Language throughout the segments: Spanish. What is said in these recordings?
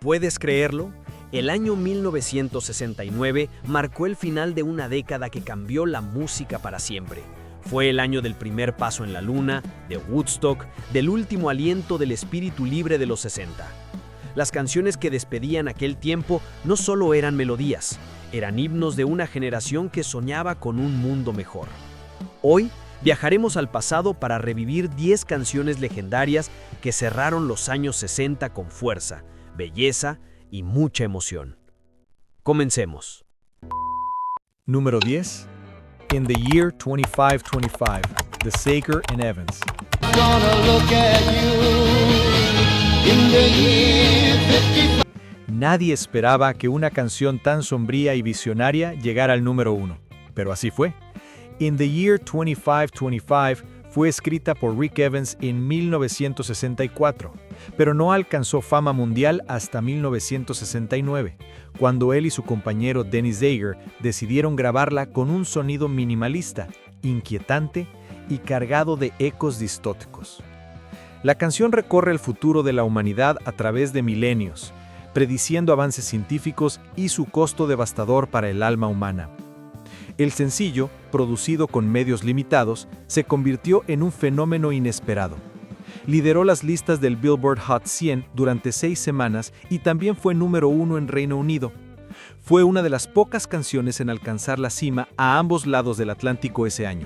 ¿Puedes creerlo? El año 1969 marcó el final de una década que cambió la música para siempre. Fue el año del primer paso en la luna, de Woodstock, del último aliento del espíritu libre de los 60. Las canciones que despedían aquel tiempo no solo eran melodías, eran himnos de una generación que soñaba con un mundo mejor. Hoy viajaremos al pasado para revivir 10 canciones legendarias que cerraron los años 60 con fuerza, belleza y mucha emoción. Comencemos. Número 10. In the year 2525, The Sager and Evans. Gonna look at you in the year 55. Nadie esperaba que una canción tan sombría y visionaria llegara al número 1, pero así fue. In the year 2525 fue escrita por Rick Evans en 1964, pero no alcanzó fama mundial hasta 1969, cuando él y su compañero Dennis Zager decidieron grabarla con un sonido minimalista, inquietante y cargado de ecos distóticos. La canción recorre el futuro de la humanidad a través de milenios, prediciendo avances científicos y su costo devastador para el alma humana. El sencillo, producido con medios limitados, se convirtió en un fenómeno inesperado. Lideró las listas del Billboard Hot 100 durante 6 semanas y también fue número 1 en Reino Unido. Fue una de las pocas canciones en alcanzar la cima a ambos lados del Atlántico ese año.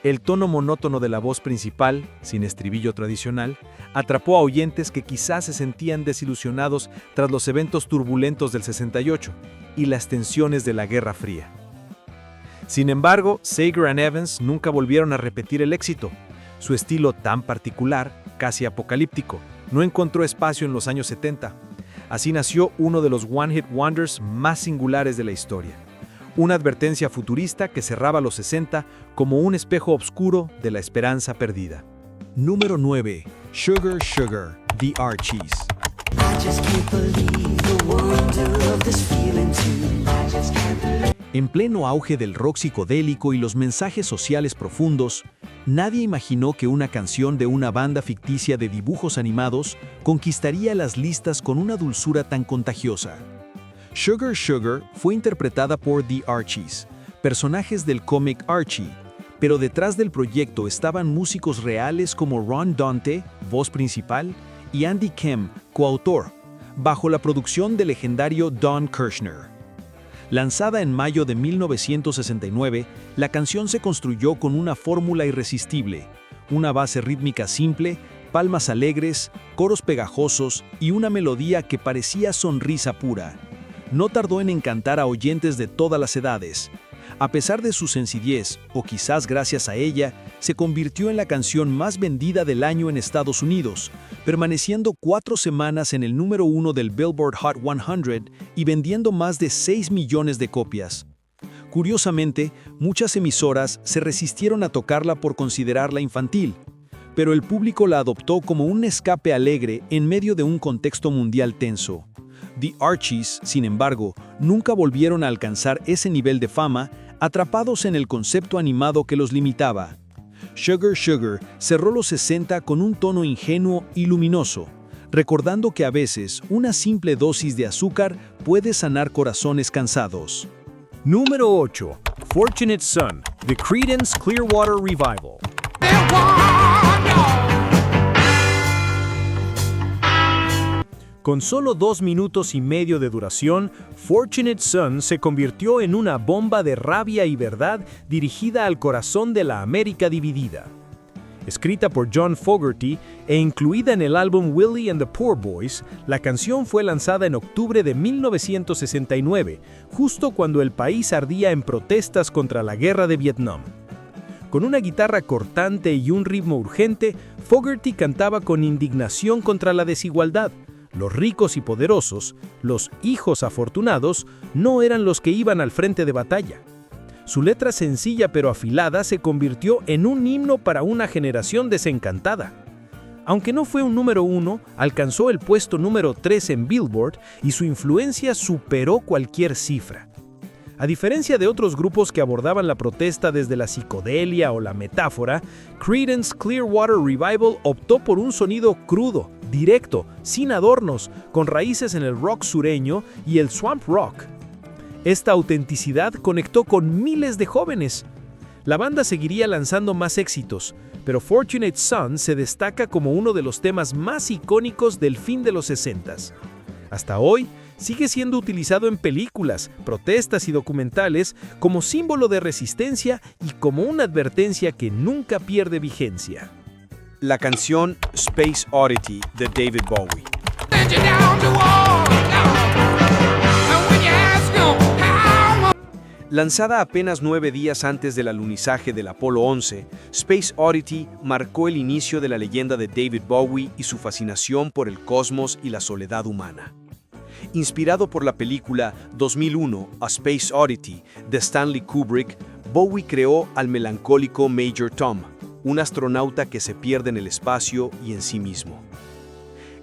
El tono monótono de la voz principal, sin estribillo tradicional, atrapó a oyentes que quizás se sentían desilusionados tras los eventos turbulentos del 68 y las tensiones de la Guerra Fría. Sin embargo, Sager and Evans nunca volvieron a repetir el éxito. Su estilo tan particular, casi apocalíptico, no encontró espacio en los años 70. Así nació uno de los one-hit wonders más singulares de la historia. Una advertencia futurista que cerraba los 60 como un espejo oscuro de la esperanza perdida. Número 9. Sugar Sugar, The Archies. I just can't believe the wonder of this feeling too. I just can't believe. En pleno auge del rock psicodélico y los mensajes sociales profundos, nadie imaginó que una canción de una banda ficticia de dibujos animados conquistaría las listas con una dulzura tan contagiosa. Sugar Sugar fue interpretada por The Archies, personajes del cómic Archie, pero detrás del proyecto estaban músicos reales como Ron Dante, voz principal, y Andy Kem, coautor, bajo la producción del legendario Don Kirshner. Lanzada en mayo de 1969, la canción se construyó con una fórmula irresistible, una base rítmica simple, palmas alegres, coros pegajosos y una melodía que parecía sonrisa pura. No tardó en encantar a oyentes de todas las edades. A pesar de su sencillez, o quizás gracias a ella, se convirtió en la canción más vendida del año en Estados Unidos, permaneciendo 4 semanas en el número 1 del Billboard Hot 100 y vendiendo más de 6 millones de copias. Curiosamente, muchas emisoras se resistieron a tocarla por considerarla infantil, pero el público la adoptó como un escape alegre en medio de un contexto mundial tenso. The Archies, sin embargo, nunca volvieron a alcanzar ese nivel de fama, atrapados en el concepto animado que los limitaba. Sugar Sugar cerró los 60 con un tono ingenuo y luminoso, recordando que a veces una simple dosis de azúcar puede sanar corazones cansados. Número 8. Fortunate Son, The Creedence Clearwater Revival. Con solo 2 minutos y medio de duración, Fortunate Son se convirtió en una bomba de rabia y verdad dirigida al corazón de la América dividida. Escrita por John Fogerty e incluida en el álbum Willie and the Poor Boys, la canción fue lanzada en octubre de 1969, justo cuando el país ardía en protestas contra la guerra de Vietnam. Con una guitarra cortante y un ritmo urgente, Fogerty cantaba con indignación contra la desigualdad. Los ricos y poderosos, los hijos afortunados, no eran los que iban al frente de batalla. Su letra sencilla pero afilada se convirtió en un himno para una generación desencantada. Aunque no fue un número 1, alcanzó el puesto número 3 en Billboard y su influencia superó cualquier cifra. A diferencia de otros grupos que abordaban la protesta desde la psicodelia o la metáfora, Creedence Clearwater Revival optó por un sonido crudo, directo, sin adornos, con raíces en el rock sureño y el swamp rock. Esta autenticidad conectó con miles de jóvenes. La banda seguiría lanzando más éxitos, pero Fortunate Son se destaca como uno de los temas más icónicos del fin de los 60s. Hasta hoy, sigue siendo utilizado en películas, protestas y documentales como símbolo de resistencia y como una advertencia que nunca pierde vigencia. La canción Space Oddity de David Bowie. Lanzada apenas 9 días antes del alunizaje del Apolo 11, Space Oddity marcó el inicio de la leyenda de David Bowie y su fascinación por el cosmos y la soledad humana. Inspirado por la película 2001, A Space Oddity, de Stanley Kubrick, Bowie creó al melancólico Major Tom, un astronauta que se pierde en el espacio y en sí mismo.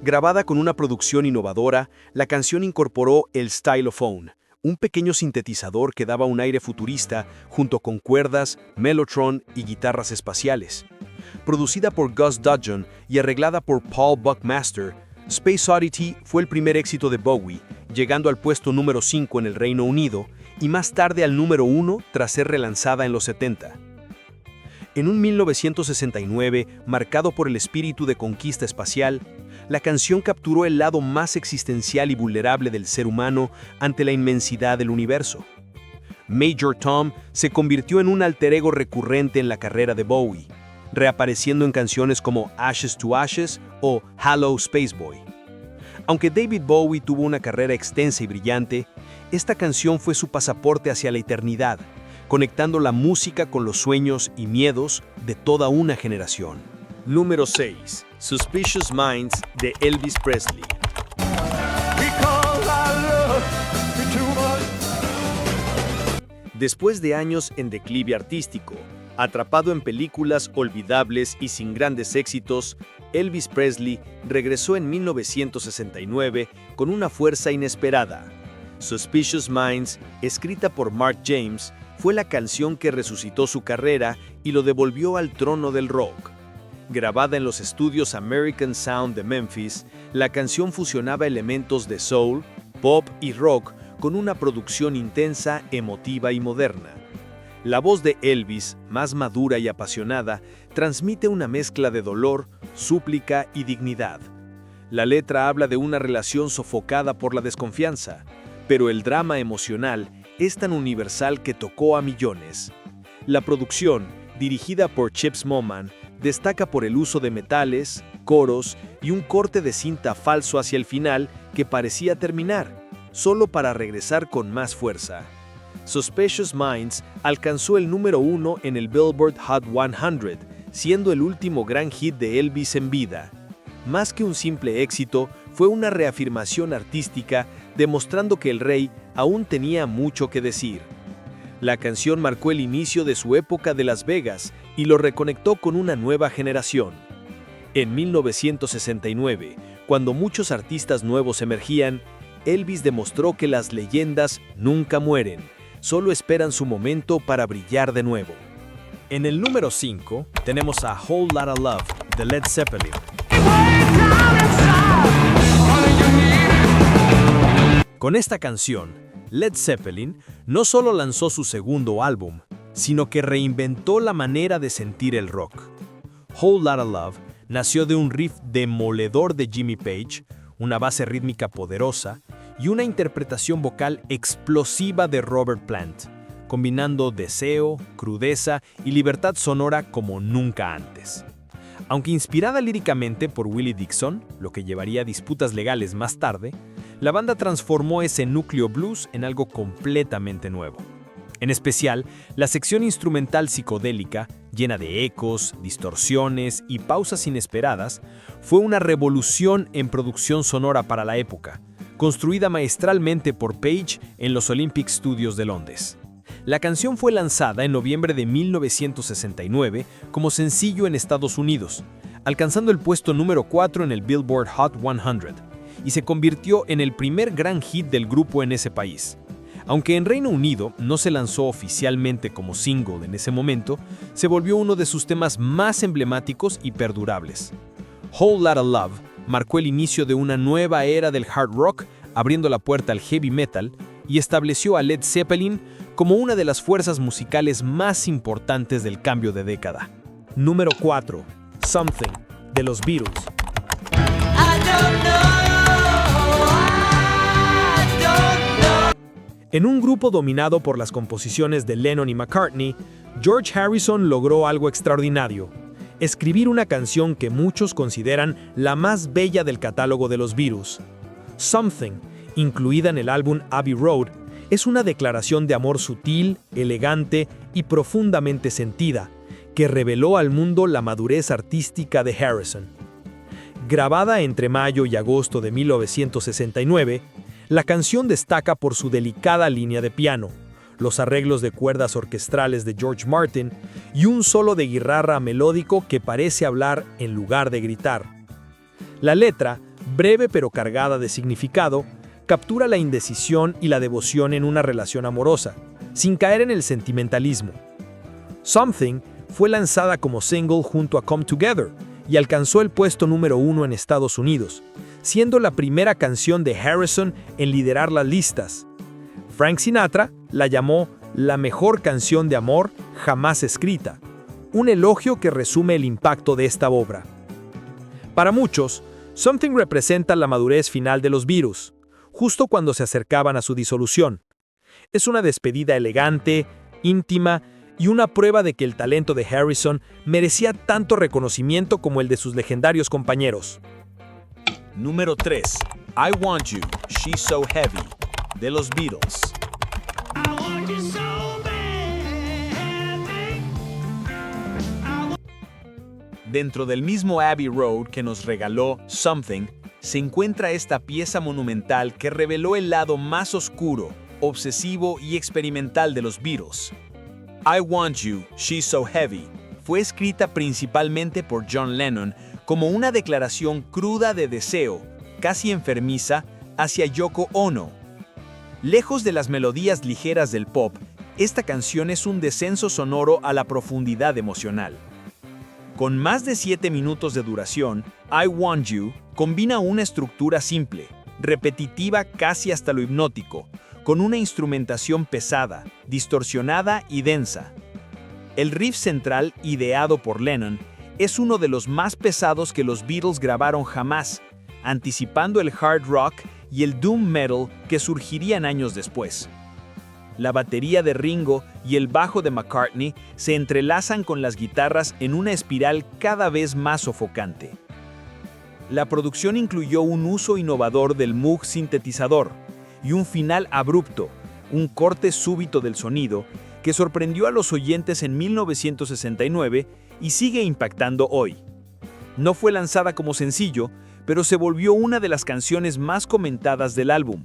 Grabada con una producción innovadora, la canción incorporó el Stylophone, un pequeño sintetizador que daba un aire futurista junto con cuerdas, mellotron y guitarras espaciales. Producida por Gus Dudgeon y arreglada por Paul Buckmaster, Space Oddity fue el primer éxito de Bowie, llegando al puesto número 5 en el Reino Unido y más tarde al número 1 tras ser relanzada en los 70. En un 1969, marcado por el espíritu de conquista espacial, la canción capturó el lado más existencial y vulnerable del ser humano ante la inmensidad del universo. Major Tom se convirtió en un alter ego recurrente en la carrera de Bowie, reapareciendo en canciones como Ashes to Ashes o Hello Space Boy. Aunque David Bowie tuvo una carrera extensa y brillante, esta canción fue su pasaporte hacia la eternidad, conectando la música con los sueños y miedos de toda una generación. Número 6. Suspicious Minds de Elvis Presley. Después de años en declive artístico, atrapado en películas olvidables y sin grandes éxitos, Elvis Presley regresó en 1969 con una fuerza inesperada. Suspicious Minds, escrita por Mark James, fue la canción que resucitó su carrera y lo devolvió al trono del rock. Grabada en los estudios American Sound de Memphis, la canción fusionaba elementos de soul, pop y rock con una producción intensa, emotiva y moderna. La voz de Elvis, más madura y apasionada, transmite una mezcla de dolor, súplica y dignidad. La letra habla de una relación sofocada por la desconfianza, pero el drama emocional es tan universal que tocó a millones. La producción, dirigida por Chips Moman, destaca por el uso de metales, coros y un corte de cinta falso hacia el final que parecía terminar, solo para regresar con más fuerza. Suspicious Minds alcanzó el número 1 en el Billboard Hot 100, siendo el último gran hit de Elvis en vida. Más que un simple éxito, fue una reafirmación artística demostrando que el rey aún tenía mucho que decir. La canción marcó el inicio de su época de Las Vegas y lo reconectó con una nueva generación. En 1969, cuando muchos artistas nuevos emergían, Elvis demostró que las leyendas nunca mueren, solo esperan su momento para brillar de nuevo. En el número 5 tenemos a Whole Lotta Love de Led Zeppelin. Con esta canción, Led Zeppelin no solo lanzó su segundo álbum, sino que reinventó la manera de sentir el rock. Whole Lotta Love nació de un riff demoledor de Jimmy Page, una base rítmica poderosa y una interpretación vocal explosiva de Robert Plant, combinando deseo, crudeza y libertad sonora como nunca antes. Aunque inspirada líricamente por Willie Dixon, lo que llevaría a disputas legales más tarde, la banda transformó ese núcleo blues en algo completamente nuevo. En especial, la sección instrumental psicodélica, llena de ecos, distorsiones y pausas inesperadas, fue una revolución en producción sonora para la época, construida maestralmente por Page en los Olympic Studios de Londres. La canción fue lanzada en noviembre de 1969 como sencillo en Estados Unidos, alcanzando el puesto número 4 en el Billboard Hot 100, y se convirtió en el primer gran hit del grupo en ese país. Aunque en Reino Unido no se lanzó oficialmente como single en ese momento, se volvió uno de sus temas más emblemáticos y perdurables. Whole Lotta Love marcó el inicio de una nueva era del hard rock, abriendo la puerta al heavy metal, y estableció a Led Zeppelin como una de las fuerzas musicales más importantes del cambio de década. Número 4. Something, de los Beatles. En un grupo dominado por las composiciones de Lennon y McCartney, George Harrison logró algo extraordinario: escribir una canción que muchos consideran la más bella del catálogo de los Beatles. Something, incluida en el álbum Abbey Road, es una declaración de amor sutil, elegante y profundamente sentida, que reveló al mundo la madurez artística de Harrison. Grabada entre mayo y agosto de 1969, la canción destaca por su delicada línea de piano, los arreglos de cuerdas orquestales de George Martin y un solo de guitarra melódico que parece hablar en lugar de gritar. La letra, breve pero cargada de significado, captura la indecisión y la devoción en una relación amorosa, sin caer en el sentimentalismo. Something fue lanzada como single junto a Come Together y alcanzó el puesto número 1 en Estados Unidos, siendo la primera canción de Harrison en liderar las listas. Frank Sinatra la llamó la mejor canción de amor jamás escrita, un elogio que resume el impacto de esta obra. Para muchos, Something representa la madurez final de los Beatles, justo cuando se acercaban a su disolución. Es una despedida elegante, íntima y una prueba de que el talento de Harrison merecía tanto reconocimiento como el de sus legendarios compañeros. Número 3. I Want You, She's So Heavy, de los Beatles. Dentro del mismo Abbey Road que nos regaló Something, se encuentra esta pieza monumental que reveló el lado más oscuro, obsesivo y experimental de los Beatles. I Want You, She's So Heavy fue escrita principalmente por John Lennon como una declaración cruda de deseo, casi enfermiza, hacia Yoko Ono. Lejos de las melodías ligeras del pop, esta canción es un descenso sonoro a la profundidad emocional. Con más de 7 minutos de duración, I Want You combina una estructura simple, repetitiva casi hasta lo hipnótico, con una instrumentación pesada, distorsionada y densa. El riff central, ideado por Lennon, es uno de los más pesados que los Beatles grabaron jamás, anticipando el hard rock y el doom metal que surgirían años después. La batería de Ringo y el bajo de McCartney se entrelazan con las guitarras en una espiral cada vez más sofocante. La producción incluyó un uso innovador del Moog sintetizador y un final abrupto, un corte súbito del sonido que sorprendió a los oyentes en 1969 y sigue impactando hoy. No fue lanzada como sencillo, pero se volvió una de las canciones más comentadas del álbum.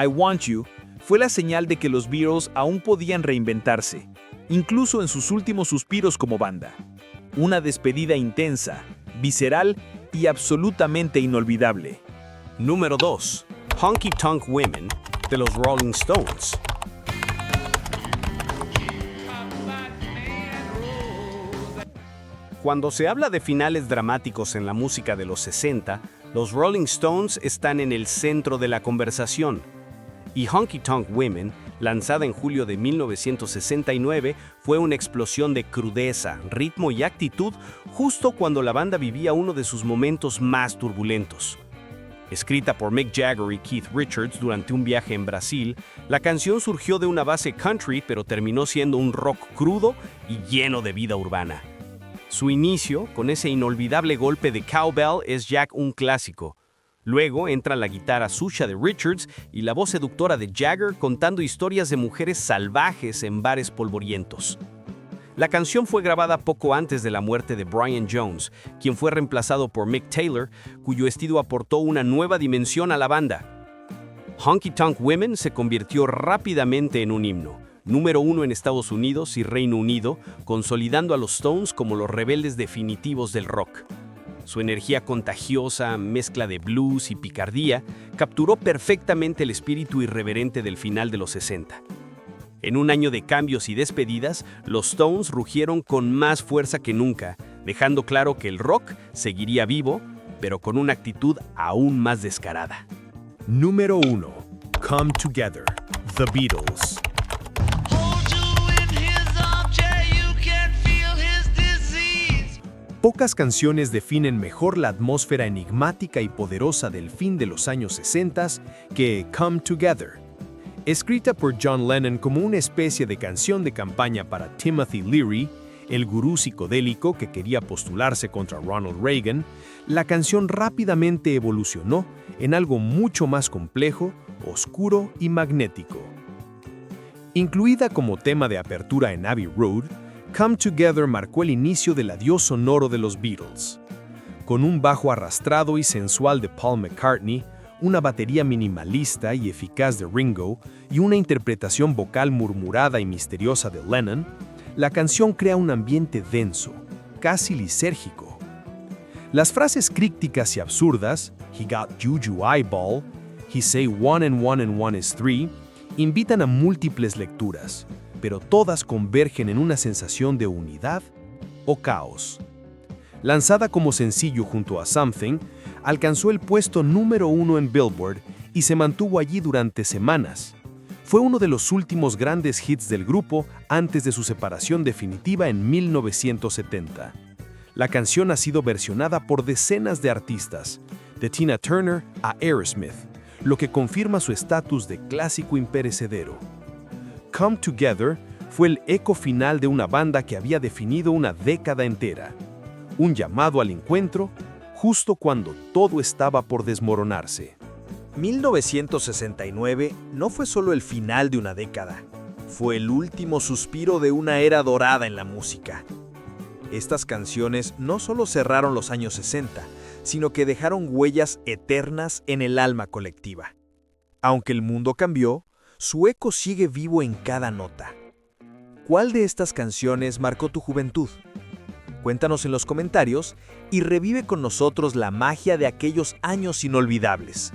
I Want You fue la señal de que los Beatles aún podían reinventarse, incluso en sus últimos suspiros como banda. Una despedida intensa, visceral y absolutamente inolvidable. Número 2. Honky Tonk Women, de los Rolling Stones. Cuando se habla de finales dramáticos en la música de los 60, los Rolling Stones están en el centro de la conversación. Y Honky Tonk Women, lanzada en julio de 1969, fue una explosión de crudeza, ritmo y actitud justo cuando la banda vivía uno de sus momentos más turbulentos. Escrita por Mick Jagger y Keith Richards durante un viaje en Brasil, la canción surgió de una base country pero terminó siendo un rock crudo y lleno de vida urbana. Su inicio, con ese inolvidable golpe de cowbell, es ya un clásico. Luego entra la guitarra sucia de Richards y la voz seductora de Jagger contando historias de mujeres salvajes en bares polvorientos. La canción fue grabada poco antes de la muerte de Brian Jones, quien fue reemplazado por Mick Taylor, cuyo estilo aportó una nueva dimensión a la banda. Honky Tonk Women se convirtió rápidamente en un himno, número 1 en Estados Unidos y Reino Unido, consolidando a los Stones como los rebeldes definitivos del rock. Su energía contagiosa, mezcla de blues y picardía, capturó perfectamente el espíritu irreverente del final de los 60. En un año de cambios y despedidas, los Stones rugieron con más fuerza que nunca, dejando claro que el rock seguiría vivo, pero con una actitud aún más descarada. Número 1. Come Together, The Beatles. Pocas canciones definen mejor la atmósfera enigmática y poderosa del fin de los años 60 que Come Together. Escrita por John Lennon como una especie de canción de campaña para Timothy Leary, el gurú psicodélico que quería postularse contra Ronald Reagan, la canción rápidamente evolucionó en algo mucho más complejo, oscuro y magnético. Incluida como tema de apertura en Abbey Road, Come Together marcó el inicio del adiós sonoro de los Beatles. Con un bajo arrastrado y sensual de Paul McCartney, una batería minimalista y eficaz de Ringo y una interpretación vocal murmurada y misteriosa de Lennon, la canción crea un ambiente denso, casi lisérgico. Las frases crípticas y absurdas, "He got juju eyeball", "He say 1 and 1 is 3", invitan a múltiples lecturas, pero todas convergen en una sensación de unidad o caos. Lanzada como sencillo junto a Something, alcanzó el puesto número 1 en Billboard y se mantuvo allí durante semanas. Fue uno de los últimos grandes hits del grupo antes de su separación definitiva en 1970. La canción ha sido versionada por decenas de artistas, de Tina Turner a Aerosmith, lo que confirma su estatus de clásico imperecedero. Come Together fue el eco final de una banda que había definido una década entera. Un llamado al encuentro justo cuando todo estaba por desmoronarse. 1969 no fue solo el final de una década, fue el último suspiro de una era dorada en la música. Estas canciones no solo cerraron los años 60, sino que dejaron huellas eternas en el alma colectiva. Aunque el mundo cambió, su eco sigue vivo en cada nota. ¿Cuál de estas canciones marcó tu juventud? Cuéntanos en los comentarios y revive con nosotros la magia de aquellos años inolvidables.